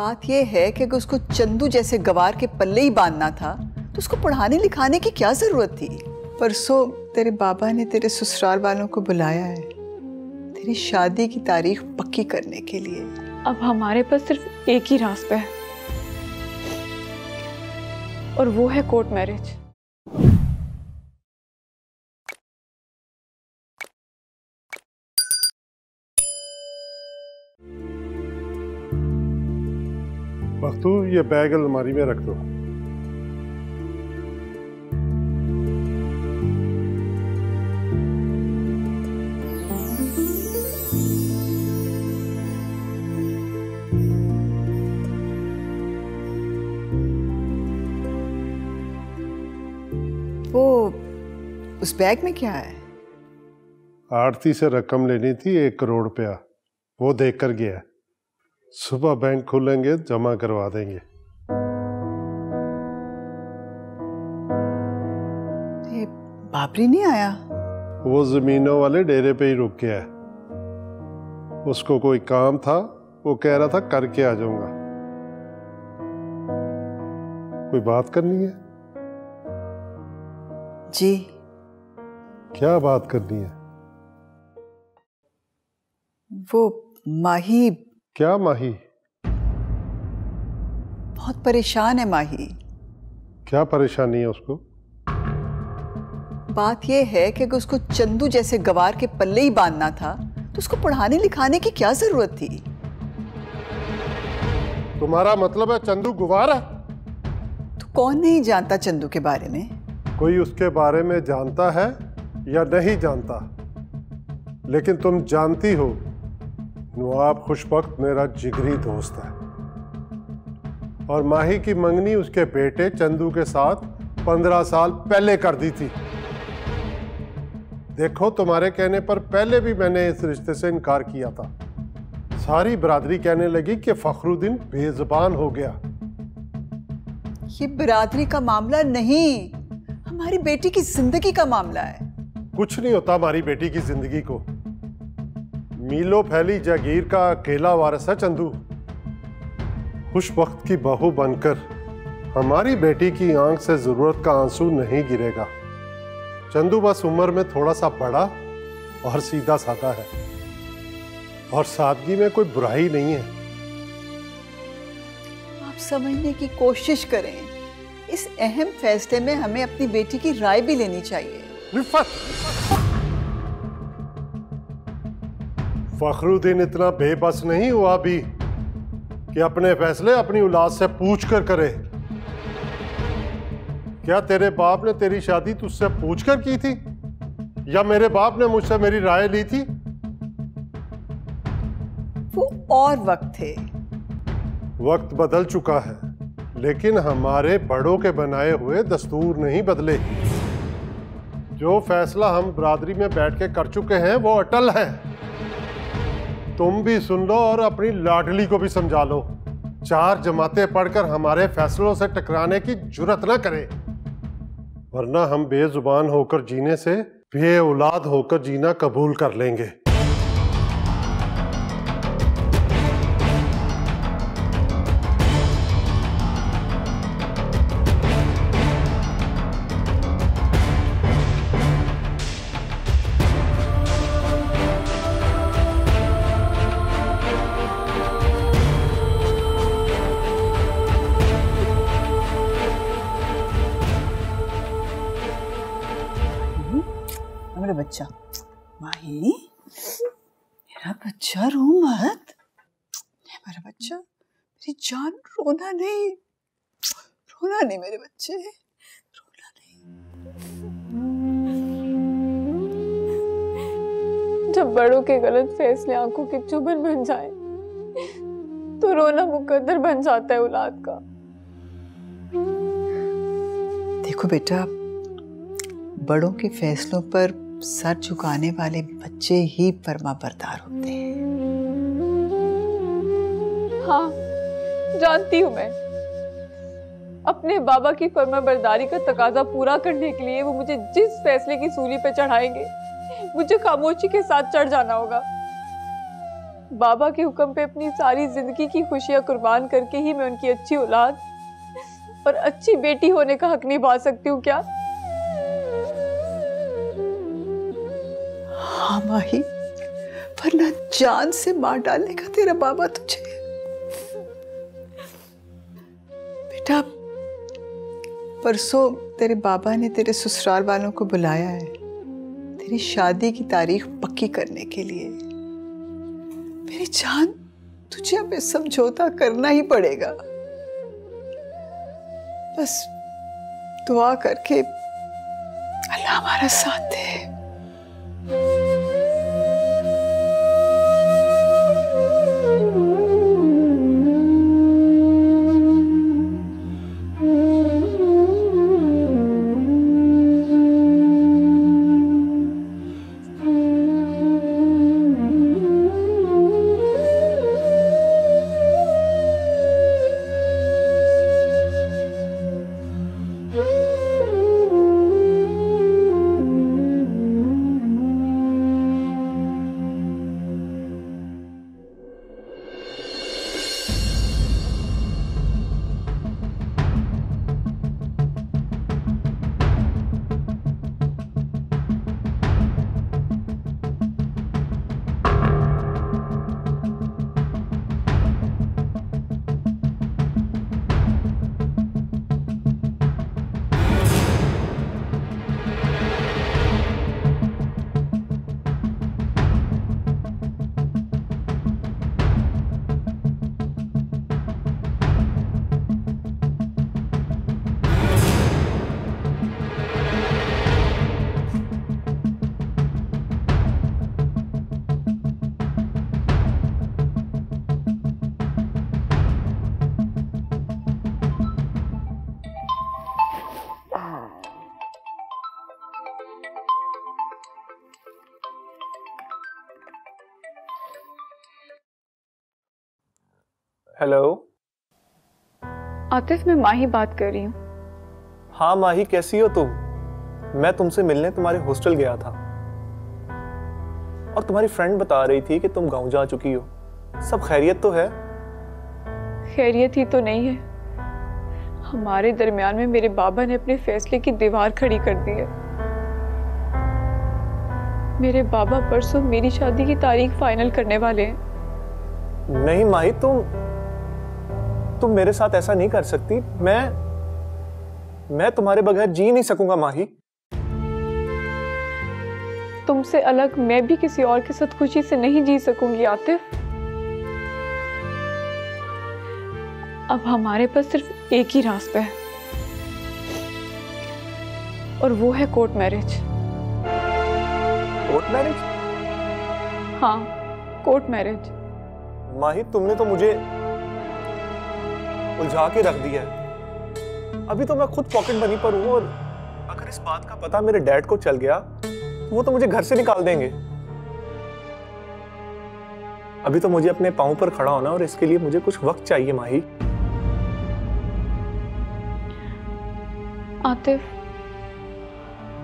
बात यह है कि अगर उसको चंदू जैसे गवार के पल्ले ही बांधना था तो उसको पढ़ाने लिखाने की क्या जरूरत थी। परसों तेरे बाबा ने तेरे ससुराल वालों को बुलाया है तेरी शादी की तारीख पक्की करने के लिए। अब हमारे पास सिर्फ एक ही रास्ता है और वो है कोर्ट मैरिज। बख्तू, ये बैग अलमारी में रख दो। वो उस बैग में क्या है? आड़ती से रकम लेनी थी 1 करोड़ रुपया, वो देख कर गया। सुबह बैंक खुलेंगे, जमा करवा देंगे। ये बाबरी नहीं आया? वो जमीनों वाले डेरे पे ही रुक गया है। उसको कोई काम था, वो कह रहा था करके आ जाऊंगा। कोई बात करनी है? जी। क्या बात करनी है? वो माही। क्या माही? बहुत परेशान है माही। क्या परेशानी है उसको? बात यह है कि अगर उसको चंदू जैसे गवार के पल्ले ही बांधना था तो उसको पढ़ाने लिखाने की क्या जरूरत थी। तुम्हारा मतलब है चंदू गुवार है? तो कौन नहीं जानता चंदू के बारे में? कोई उसके बारे में जानता है या नहीं जानता, लेकिन तुम जानती हो नवाब खुशबख्त मेरा जिगरी दोस्त है और माही की मंगनी उसके बेटे चंदू के साथ 15 साल पहले कर दी थी। देखो, तुम्हारे कहने पर पहले भी मैंने इस रिश्ते से इनकार किया था। सारी बरादरी कहने लगी कि फखरुद्दीन बेजुबान हो गया। ये बिरादरी का मामला नहीं, हमारी बेटी की जिंदगी का मामला है। कुछ नहीं होता हमारी बेटी की जिंदगी को। मीलों फैली जागीर का अकेला वारिस है चंदू। खुशबख्त की बहू बनकर हमारी बेटी की आंख से जरूरत का आंसू नहीं गिरेगा। चंदू बस उम्र में थोड़ा सा बड़ा और सीधा साधा है और सादगी में कोई बुराई नहीं है। आप समझने की कोशिश करें। इस अहम फैसले में हमें अपनी बेटी की राय भी लेनी चाहिए। फखरुद्दीन इतना बेबस नहीं हुआ भी कि अपने फैसले अपनी औलाद से पूछ कर करे। क्या तेरे बाप ने तेरी शादी तुझसे पूछ कर की थी या मेरे बाप ने मुझसे मेरी राय ली थी? वो और वक्त थे। वक्त बदल चुका है, लेकिन हमारे बड़ों के बनाए हुए दस्तूर नहीं बदले। जो फैसला हम बरादरी में बैठ के कर चुके हैं वो अटल है। तुम भी सुन लो और अपनी लाडली को भी समझा लो। 4 जमातें पढ़कर हमारे फैसलों से टकराने की जुर्रत न करे, वरना हम बेजुबान होकर जीने से बे औलाद होकर जीना कबूल कर लेंगे। मेरा बच्चा माही, मेरा बच्चा रो मत। मेरा बच्चा, मेरी जान, रोना नहीं, रोना नहीं मेरे बच्चे, रोना नहीं। जब बड़ों के गलत फैसले आंखों की चुभन बन जाए तो रोना मुकद्दर बन जाता है औलाद का। देखो बेटा, बड़ों के फैसलों पर सर झुकाने वाले बच्चे ही फर्मा बरदार होते हैं। हाँ, जानती हूँ मैं। अपने बाबा की फर्मा बरदारी का तकाजा पूरा करने के लिए वो मुझे जिस फैसले की सूली पे चढ़ाएंगे, मुझे खामोशी के साथ चढ़ जाना होगा। बाबा के हुक्म पे अपनी सारी जिंदगी की खुशियां कुर्बान करके ही मैं उनकी अच्छी औलाद और अच्छी बेटी होने का हक निभा सकती हूँ क्या? हाँ माही, वरना जान से मार डालने का तेरा बाबा तुझे। बेटा, परसों तेरे बाबा ने तेरे ससुराल वालों को बुलाया है तेरी शादी की तारीख पक्की करने के लिए। मेरी जान, तुझे अब समझौता करना ही पड़ेगा। बस दुआ करके अल्लाह हमारा साथ दे। हेलो आतिफ, मैं माही बात कर रही हूँ। हाँ माही, कैसी हो तुम? मैं तुमसे मिलने तुम्हारे हॉस्टल गया था और तुम्हारी फ्रेंड बता रही थी कि तुम गांव जा चुकी हो। सब खैरियत तो है? खैरियत ही तो नहीं है। हमारे दरमियान में मेरे बाबा ने अपने फैसले की दीवार खड़ी कर दी है। मेरे बाबा परसों मेरी शादी की तारीख फाइनल करने वाले हैं। नहीं माही, तुम मेरे साथ ऐसा नहीं कर सकती। मैं तुम्हारे बगैर जी नहीं सकूंगा माही। तुमसे अलग मैं भी किसी और के साथ खुशी से नहीं जी सकूंगी आतिफ। अब हमारे पास सिर्फ एक ही रास्ता है और वो है कोर्ट मैरिज। Court marriage? हाँ, कोर्ट मैरिज। माही, तुमने तो मुझे उलझा के रख दिया है। अभी तो मैं खुद पॉकेट मनी पर हूं और अगर इस बात का पता मेरे डैड को चल गया तो वो तो मुझे घर से निकाल देंगे। अभी तो मुझे अपने पांव पर खड़ा होना और इसके लिए मुझे कुछ वक्त चाहिए माही। आतिफ,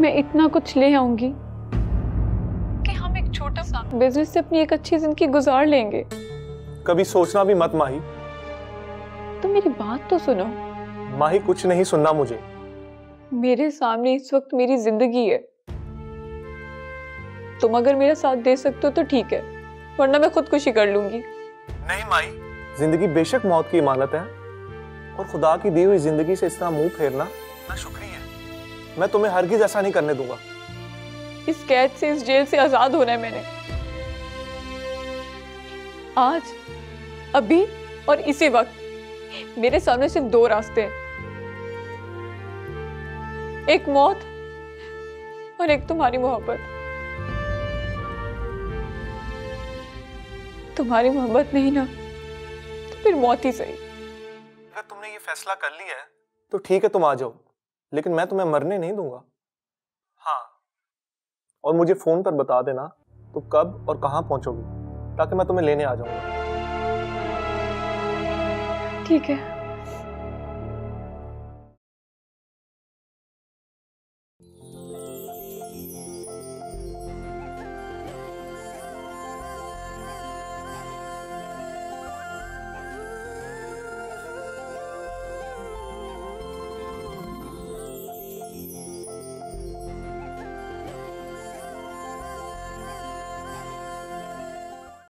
मैं इतना कुछ ले आऊंगी कि हम एक छोटा सा बिजनेस से अपनी एक अच्छी जिंदगी गुजार लेंगे। कभी सोचना भी मत माही। तो मेरी बात तो सुनो। माही, कुछ नहीं सुनना मुझे। मेरे सामने इस वक्त मेरी जिंदगी है। तुम अगर मेरा साथ दे सकते हो तो ठीक है, वरना मैं खुदकुशी कर लूंगी। नहीं माही, जिंदगी बेशक मौत की इमानत है और खुदा की दी हुई जिंदगी से इस तरह मुंह फेरना नाशुक्री है। मैं तुम्हें हरगिज ऐसा नहीं करने दूंगा। इस कैद से, इस जेल से आजाद होना है मैंने। आज, अभी और इसी वक्त मेरे सामने सिर्फ दो रास्ते हैं, एक मौत और एक तुम्हारी मोहब्बत। तुम्हारी मोहब्बत नहीं ना, तो फिर मौत ही सही। अगर तुमने ये फैसला कर लिया है तो ठीक है, तुम आ जाओ, लेकिन मैं तुम्हें मरने नहीं दूंगा। हाँ, और मुझे फोन पर बता देना तुम कब और कहां पहुंचोगी, ताकि मैं तुम्हें लेने आ जाऊंगा। ठीक है।